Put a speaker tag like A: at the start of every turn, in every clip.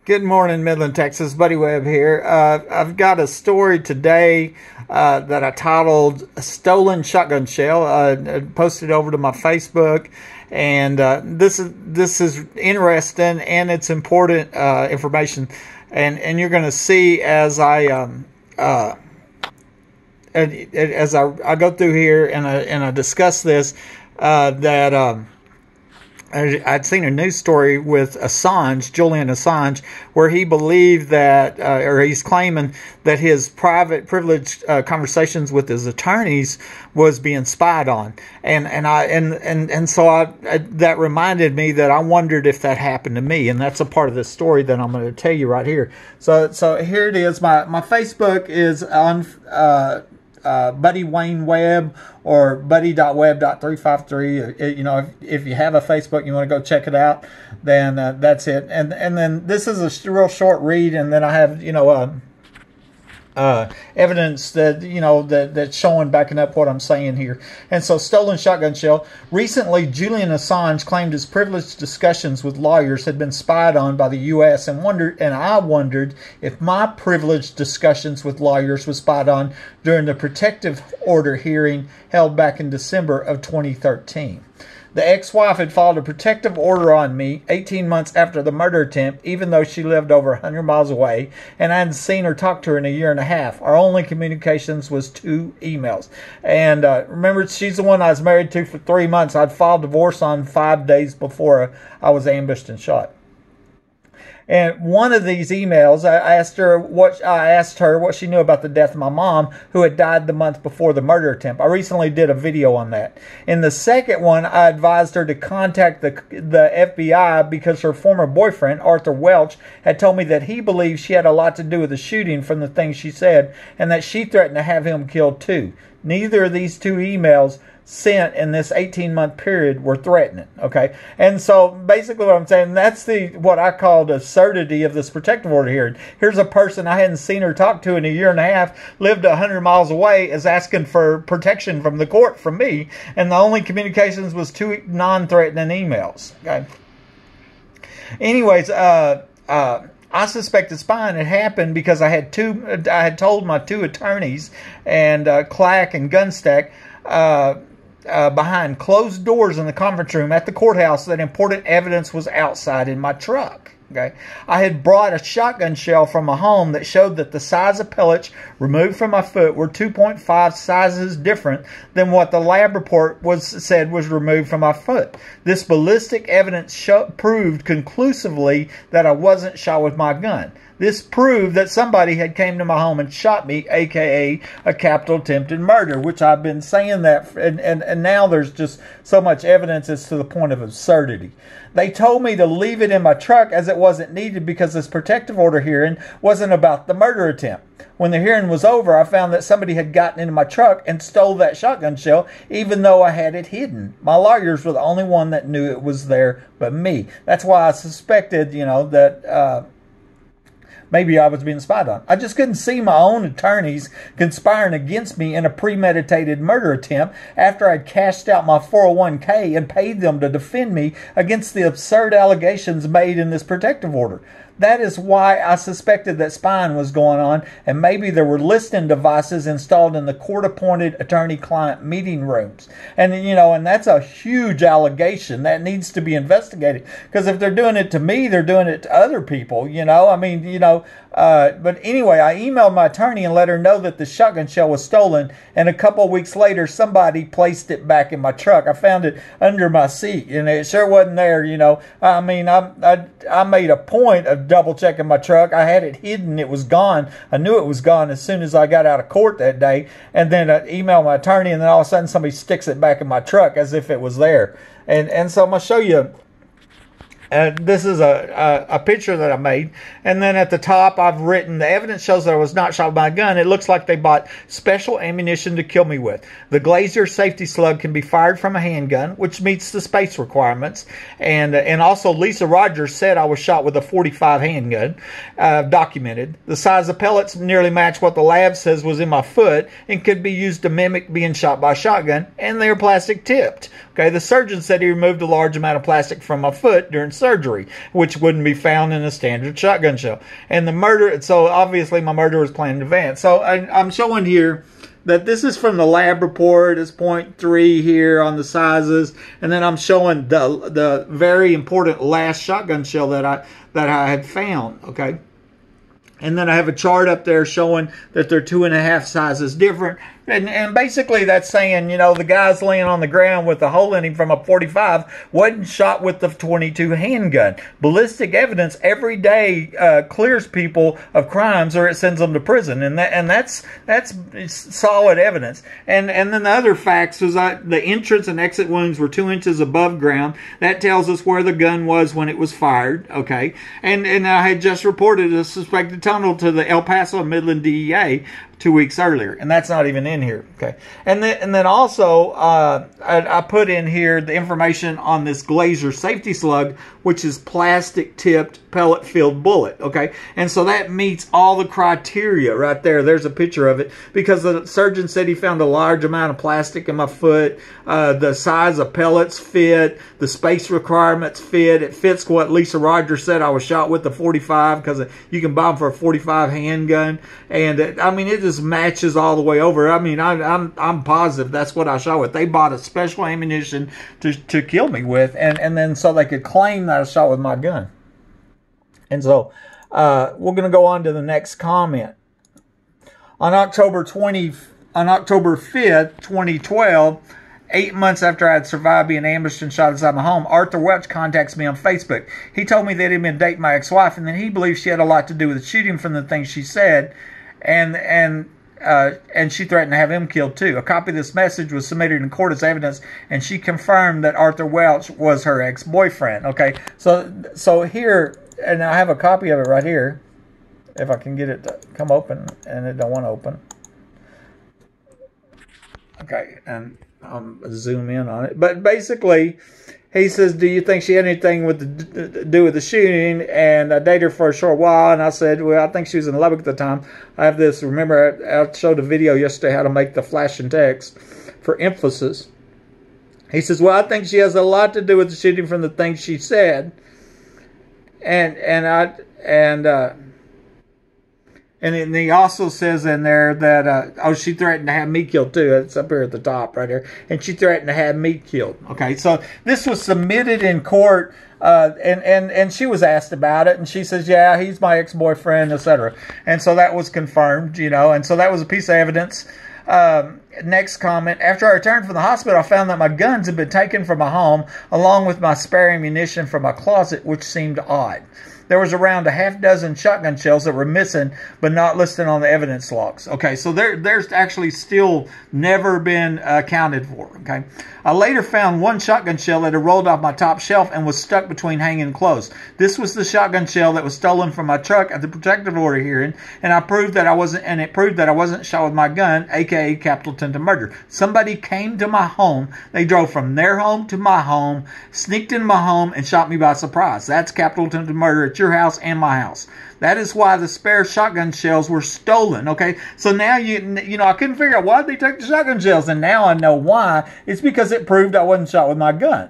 A: Good morning, Midland, Texas. Buddy Webb here. I've got a story today that I titled "Stolen Shotgun Shell." Posted over to my Facebook, and this is interesting and it's important information. And you're going to see as I go through here and I discuss this that. I'd seen a news story with Assange, Julian Assange, where he believed that, or he's claiming that his private, privileged conversations with his attorneys was being spied on, and so that reminded me that I wondered if that happened to me, and that's a part of the story that I'm going to tell you right here. So here it is. My Facebook is on Buddy Wayne Webb or buddy.webb.353. You know, if you have a Facebook, you want to go check it out, then that's it. And then this is a real short read, and then I have evidence that that's showing, backing up what I'm saying here. And so, stolen shotgun shell. Recently, Julian Assange claimed his privileged discussions with lawyers had been spied on by the U.S. and I wondered if my privileged discussions with lawyers was spied on during the protective order hearing held back in December of 2013. The ex-wife had filed a protective order on me 18 months after the murder attempt, even though she lived over 100 miles away, and I hadn't seen or talked to her in a year and a half. Our only communications was 2 emails. And remember, she's the one I was married to for 3 months. I'd filed divorce on 5 days before I was ambushed and shot. And one of these emails, I asked her what she knew about the death of my mom, who had died the month before the murder attempt. I recently did a video on that. In the second one, I advised her to contact the FBI because her former boyfriend, Arthur Welch, had told me that he believed she had a lot to do with the shooting from the things she said, and that she threatened to have him killed too. Neither of these 2 emails sent in this 18-month period were threatening. Okay, and so basically what I'm saying, that's what I call the absurdity of this protective order hearing. Here's a person I hadn't seen or talked to in a year and a half, lived 100 miles away, is asking for protection from the court from me, and the only communications was 2 non-threatening emails. Okay. Anyways, I suspected spying had happened because I had told my 2 attorneys, and Clack and Gunstack, behind closed doors in the conference room at the courthouse, that important evidence was outside in my truck. Okay, I had brought a shotgun shell from my home that showed that the size of pellets removed from my foot were 2.5 sizes different than what the lab report said was removed from my foot. This ballistic evidence proved conclusively that I wasn't shot with my gun. This proved that somebody had came to my home and shot me, aka a capital attempted murder, which I've been saying that, and now there's just so much evidence it's to the point of absurdity. They told me to leave it in my truck as it wasn't needed because this protective order hearing wasn't about the murder attempt. When the hearing was over, I found that somebody had gotten into my truck and stole that shotgun shell, even though I had it hidden. My lawyers were the only one that knew it was there but me. That's why I suspected, that maybe I was being spied on. I just couldn't see my own attorneys conspiring against me in a premeditated murder attempt after I'd cashed out my 401k and paid them to defend me against the absurd allegations made in this protective order. That is why I suspected that spying was going on, and maybe there were listening devices installed in the court-appointed attorney-client meeting rooms. And, and that's a huge allegation that needs to be investigated, because if they're doing it to me, they're doing it to other people, but anyway, I emailed my attorney and let her know that the shotgun shell was stolen, and a couple of weeks later, somebody placed it back in my truck. I found it under my seat, and it sure wasn't there, I made a point of double checking my truck. I had it hidden. It was gone. I knew it was gone as soon as I got out of court that day, and then I emailed my attorney, and then all of a sudden somebody sticks it back in my truck as if it was there. And so I'm going to show you. This is a picture that I made, and then at the top I've written, the evidence shows that I was not shot with my gun. It looks like they bought special ammunition to kill me with. The Glazier safety slug can be fired from a handgun, which meets the space requirements, and also Lisa Rogers said I was shot with a .45 handgun, documented. The size of pellets nearly match what the lab says was in my foot and could be used to mimic being shot by a shotgun, and they're plastic tipped. Okay, the surgeon said he removed a large amount of plastic from my foot during surgery, which wouldn't be found in a standard shotgun shell. And the murder, so obviously my murder was planned in advance. So I'm showing here that this is from the lab report. It's 0.3 here on the sizes, and then I'm showing the very important last shotgun shell that I had found. Okay. And then I have a chart up there showing that they're 2.5 sizes different. And basically that's saying, you know, the guy's laying on the ground with a hole in him from a 45 wasn't shot with the 22 handgun. Ballistic evidence every day clears people of crimes, or it sends them to prison. And that's solid evidence. And then the other facts is the entrance and exit wounds were 2 inches above ground. That tells us where the gun was when it was fired. Okay. And I had just reported a suspected tunnel to the El Paso Midland DEA 2 weeks earlier, and that's not even in here. Okay, and then also I put in here the information on this Glazer safety slug, which is plastic tipped pellet filled bullet. Okay, and so that meets all the criteria right there. There's a picture of it, because the surgeon said he found a large amount of plastic in my foot. The size of pellets fit, the space requirements fit. It fits what Lisa Rogers said I was shot with the 45, because you can buy them for a 45 handgun, and I mean it just matches all the way over. I mean, I'm positive that's what I shot with. They bought a special ammunition to kill me with, and then so they could claim that I shot with my gun. And so we're going to go on to the next comment. On October 5th, 2012, 8 months after I had survived being ambushed and shot inside my home, Arthur Welch contacts me on Facebook. He told me that he'd been dating my ex-wife, and then he believes she had a lot to do with the shooting from the things she said, and she threatened to have him killed too. A copy of this message was submitted in court as evidence, and she confirmed that Arthur Welch was her ex-boyfriend. Okay, so here, and I have a copy of it right here, if I can get it to come open, and it don't want to open. Okay, and I'll zoom in on it. But basically, he says, do you think she had anything to do with the shooting? And I dated her for a short while, and I said, well, I think she was in Lubbock at the time. I have this, remember, I showed a video yesterday how to make the flashing text for emphasis. He says, well, I think she has a lot to do with the shooting from the things she said. And then he also says in there that, oh, she threatened to have me killed too. It's up here at the top right here. And she threatened to have me killed. Okay, so this was submitted in court, and she was asked about it, and she says, yeah, he's my ex-boyfriend, etc. And so that was confirmed, you know, and so that was a piece of evidence. Next comment. After I returned from the hospital, I found that my guns had been taken from my home, along with my spare ammunition from my closet, which seemed odd. There was around a half-dozen shotgun shells that were missing, but not listed on the evidence logs. Okay, so there's actually still never been accounted for. Okay, I later found one shotgun shell that had rolled off my top shelf and was stuck between hanging clothes. This was the shotgun shell that was stolen from my truck at the protective order hearing, and it proved that I wasn't shot with my gun, aka capital attempted murder. Somebody came to my home. They drove from their home to my home, sneaked into my home, and shot me by surprise. That's capital attempted murder at your house and my house. That is why the spare shotgun shells were stolen. Okay, so now you know I couldn't figure out why they took the shotgun shells, and now I know why. It's because it proved I wasn't shot with my gun.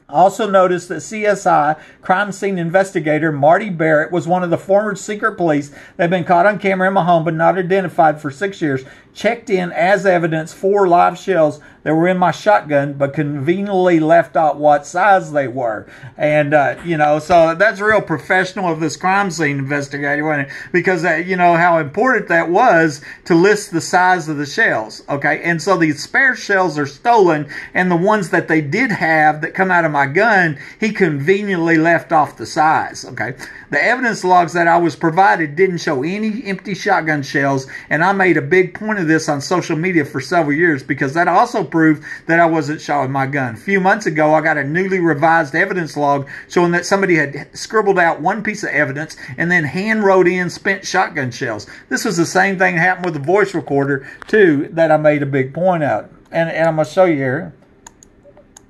A: I also noticed that CSI crime scene investigator Marty Barrett was one of the former secret police that had been caught on camera in my home but not identified for 6 years, checked in as evidence 4 live shells that were in my shotgun but conveniently left out what size they were. And, you know, so that's real professional of this crime scene investigator, wasn't it? Because, you know, how important that was to list the size of the shells, okay? And so these spare shells are stolen, and the ones that they did have that come out of my gun, he conveniently left off the size, okay? The evidence logs that I was provided didn't show any empty shotgun shells, and I made a big point of this on social media for several years because that also proved that I wasn't shot with my gun. A few months ago, I got a newly revised evidence log showing that somebody had scribbled out one piece of evidence and then hand wrote in spent shotgun shells. This was the same thing that happened with the voice recorder, too, that I made a big point out. And I'm going to show you here.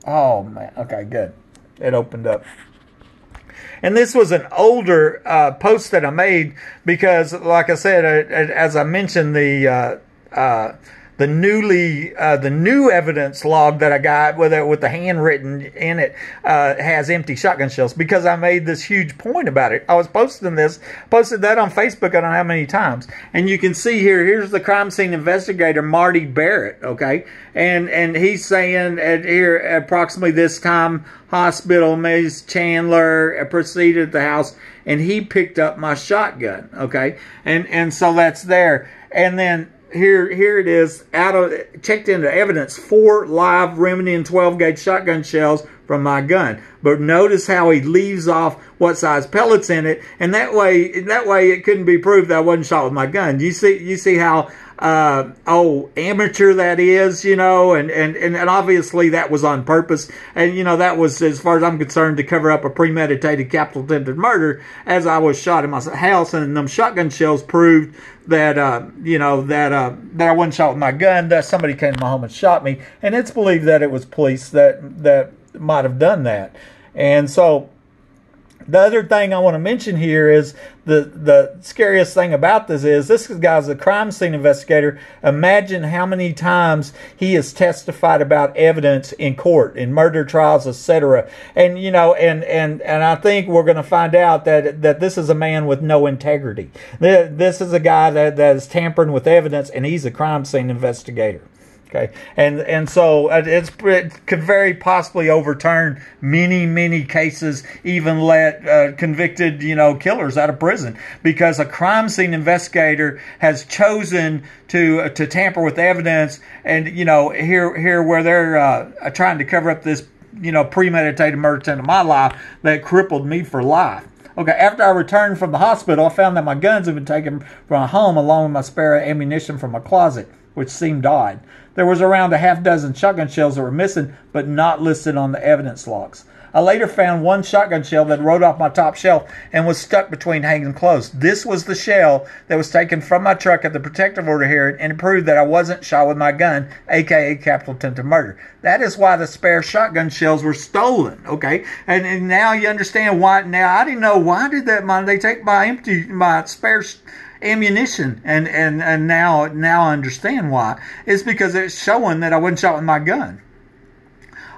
A: Oh, man. Okay, good. It opened up. And this was an older post that I made because, like I said, as I mentioned, the the new evidence log that I got with the handwritten in it has empty shotgun shells, because I made this huge point about it. I was posted that on Facebook, I don't know how many times. And you can see here's the crime scene investigator, Marty Barrett, okay? And he's saying here, approximately this time, hospital, Ms. Chandler proceeded at the house, and he picked up my shotgun, okay? And so that's there. And then here it is, checked into evidence, 4 live Remington 12-gauge shotgun shells from my gun. But notice how he leaves off what size pellets in it, and that way it couldn't be proved that I wasn't shot with my gun. You see how amateur that is, you know, and obviously that was on purpose, and you know, that was, as far as I'm concerned, to cover up a premeditated capital attempted murder, as I was shot in my house, and them shotgun shells proved that you know, that I wasn't shot with my gun, that somebody came to my home and shot me, and it's believed that it was police that might have done that. And so the other thing I want to mention here is the scariest thing about this guy's a crime scene investigator. Imagine how many times he has testified about evidence in court, in murder trials, etc. And you know, and I think we're going to find out that this is a man with no integrity. This is a guy that is tampering with evidence, and he's a crime scene investigator. Okay, and so it could very possibly overturn many cases, even let convicted, you know, killers out of prison, because a crime scene investigator has chosen to tamper with evidence, and you know, here where they're trying to cover up this, you know, premeditated murder attempt in my life that crippled me for life. Okay, after I returned from the hospital, I found that my guns had been taken from my home, along with my spare ammunition from my closet, which seemed odd. There was around a half dozen shotgun shells that were missing, but not listed on the evidence logs. I later found 1 shotgun shell that rode off my top shelf and was stuck between hanging clothes. This was the shell that was taken from my truck at the protective order hearing, and it proved that I wasn't shot with my gun, aka capital attempted murder. That is why the spare shotgun shells were stolen, okay? And now you understand why. Now, I didn't know, why did they take my spare ammunition, and now I understand why. It's because it's showing that I wasn't shot with my gun.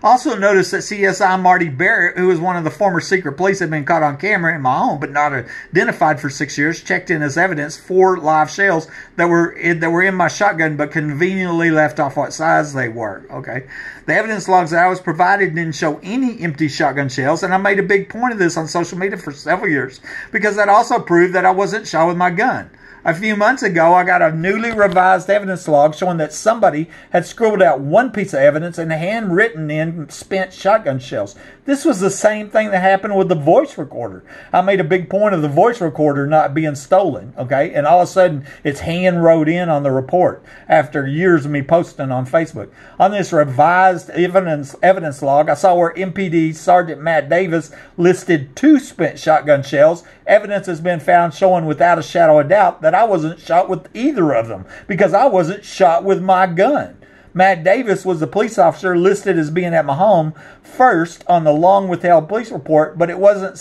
A: Also notice that CSI Marty Barrett, who was one of the former secret police that had been caught on camera in my home but not identified for 6 years, checked in as evidence 4 live shells that were in my shotgun, but conveniently left off what size they were. Okay, the evidence logs that I was provided didn't show any empty shotgun shells, and I made a big point of this on social media for several years, because that also proved that I wasn't shot with my gun. A few months ago, I got a newly revised evidence log showing that somebody had scribbled out 1 piece of evidence and handwritten in spent shotgun shells. This was the same thing that happened with the voice recorder. I made a big point of the voice recorder not being stolen, okay? And all of a sudden, it's hand wrote in on the report after years of me posting on Facebook. On this revised evidence log, I saw where MPD Sergeant Matt Davis listed 2 spent shotgun shells. Evidence has been found showing without a shadow of doubt that I wasn't shot with either of them, because I wasn't shot with my gun. Matt Davis was the police officer listed as being at my home first on the long withheld police report, but it wasn't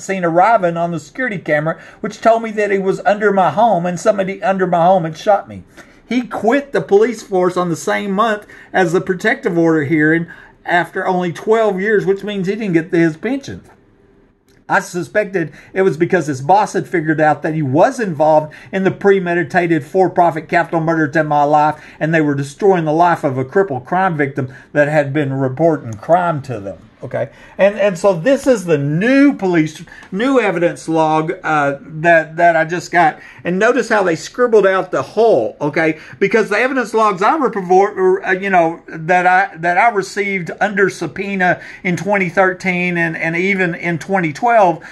A: seen arriving on the security camera, which told me that he was under my home and somebody under my home had shot me. He quit the police force on the same month as the protective order hearing after only 12 years, which means he didn't get his pension. I suspected it was because his boss had figured out that he was involved in the premeditated for-profit capital murder attempt in my life, and they were destroying the life of a crippled crime victim that had been reporting crime to them. Okay, and so this is the new evidence log that I just got, and notice how they scribbled out the whole, okay, because the evidence logs I report, you know, that I received under subpoena in 2013 and even in 2012,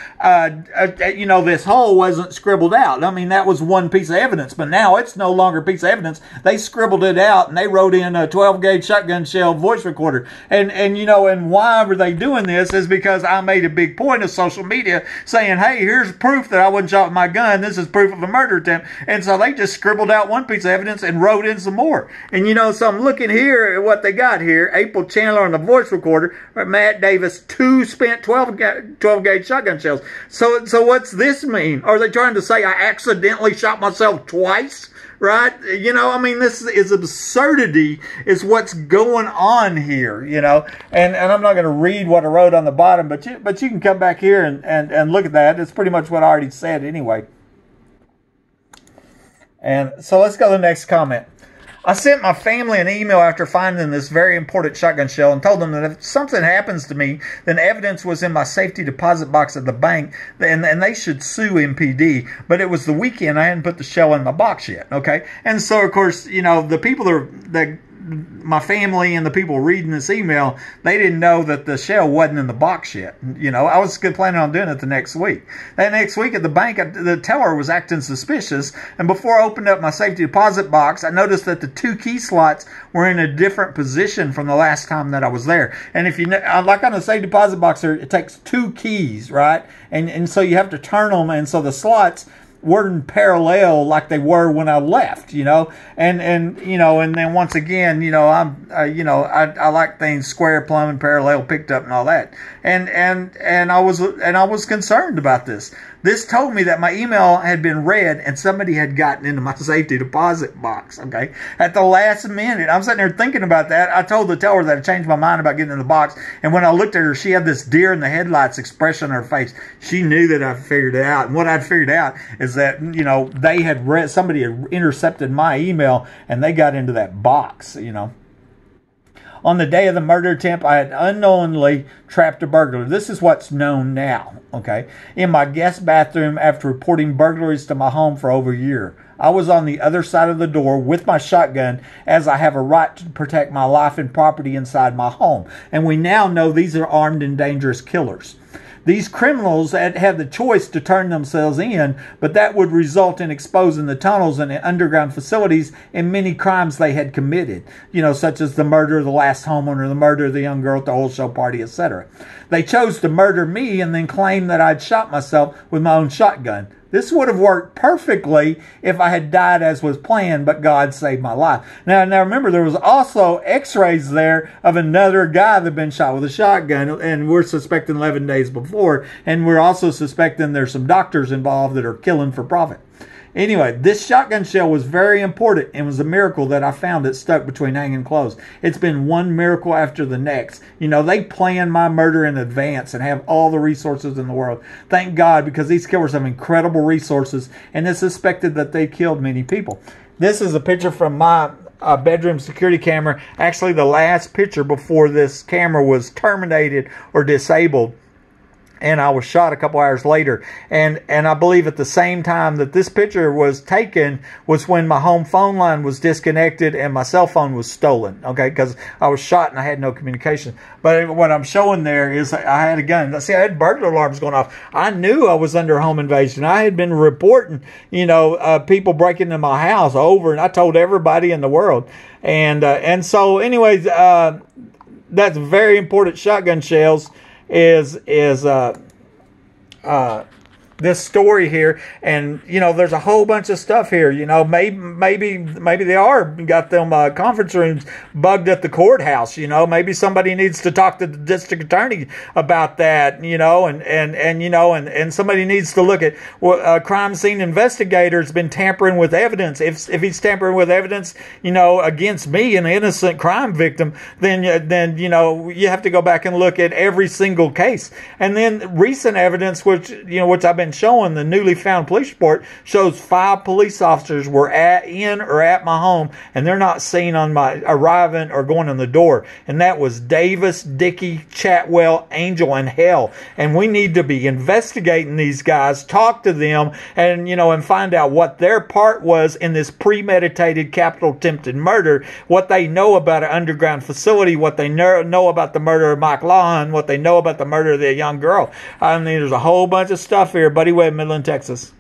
A: you know, this whole wasn't scribbled out. I mean, that was 1 piece of evidence, but now it's no longer a piece of evidence. They scribbled it out and they wrote in a 12-gauge shotgun shell voice recorder, and you know, and why were they doing this is because I made a big point of social media saying, hey, here's proof that I wasn't shot with my gun. This is proof of a murder attempt. And so they just scribbled out 1 piece of evidence and wrote in some more. And you know, so I'm looking here at what they got here. April Chandler on the voice recorder, Matt Davis, 2 spent 12-gauge shotgun shells. So what's this mean? Are they trying to say I accidentally shot myself twice? right? You know, I mean, this is absurdity is what's going on here, you know. And I'm not going to read what I wrote on the bottom, but you can come back here and look at that. It's pretty much what I already said anyway. And so let's go to the next comment. I sent my family an email after finding this very important shotgun shell and told them that if something happens to me, then evidence was in my safety deposit box at the bank, and they should sue MPD. But it was the weekend. I hadn't put the shell in my box yet, okay? And so, of course, you know, the people that my family and the people reading this email, they didn't know that the shell wasn't in the box yet. You know, I was planning on doing it the next week. That next week at the bank, the teller was acting suspicious, and before I opened up my safety deposit box, I noticed that the 2 key slots were in a different position from the last time that I was there. And if you know, like on a safety deposit box, it takes 2 keys, right? And so you have to turn them, and so the slots weren't parallel like they were when I left, you know, and you know, and then once again, you know, I like things square, plumb, and parallel, picked up, and all that, and I was concerned about this. This told me that my email had been read and somebody had gotten into my safety deposit box, okay? At the last minute. I'm sitting there thinking about that. I told the teller that I changed my mind about getting in the box, and when I looked at her, she had this deer in the headlights expression on her face. She knew that I figured it out. And what I'd figured out is that, you know, they had somebody had intercepted my email and they got into that box, you know. On the day of the murder attempt, I had unknowingly trapped a burglar. This is what's known now, okay? In my guest bathroom after reporting burglaries to my home for over a year. I was on the other side of the door with my shotgun, as I have a right to protect my life and property inside my home. And we now know these are armed and dangerous killers. These criminals had the choice to turn themselves in, but that would result in exposing the tunnels and underground facilities and many crimes they had committed, you know, such as the murder of the last homeowner, the murder of the young girl at the wholesale party, etc. They chose to murder me and then claim that I'd shot myself with my own shotgun. This would have worked perfectly if I had died as was planned, but God saved my life. Now remember, there was also x-rays there of another guy that had been shot with a shotgun, and we're suspecting 11 days before, and we're also suspecting there's some doctors involved that are killing for profit. Anyway, this shotgun shell was very important and was a miracle that I found it stuck between hanging clothes. It's been one miracle after the next. You know, they planned my murder in advance and have all the resources in the world. Thank God, because these killers have incredible resources, and it's suspected that they killed many people. This is a picture from my bedroom security camera. Actually, the last picture before this camera was terminated or disabled. And I was shot a couple hours later. And I believe at the same time that this picture was taken was when my home phone line was disconnected and my cell phone was stolen. Okay, because I was shot and I had no communication. But what I'm showing there is I had a gun. See, I had burglar alarms going off. I knew I was under home invasion. I had been reporting, you know, people breaking into my house over, and I told everybody in the world. And so anyways, that's very important. Shotgun shells is this story here, and you know, there's a whole bunch of stuff here. You know, maybe they are got them conference rooms bugged at the courthouse. You know, maybe somebody needs to talk to the district attorney about that. You know, and somebody needs to look at what crime scene investigator's been tampering with evidence. If he's tampering with evidence, you know, against me, an innocent crime victim, then you know, you have to go back and look at every single case. And then recent evidence, which I've been showing, the newly found police report shows 5 police officers were in or at my home, and they're not seen on my arriving or going in the door. And that was Davis, Dickey, Chatwell, Angel, and Hell. And we need to be investigating these guys, talk to them, and and find out what their part was in this premeditated capital attempted murder, what they know about an underground facility, what they know about the murder of Mike Lawson, what they know about the murder of the young girl. I mean, there's a whole bunch of stuff here. Buddy Webb, Midland, Texas.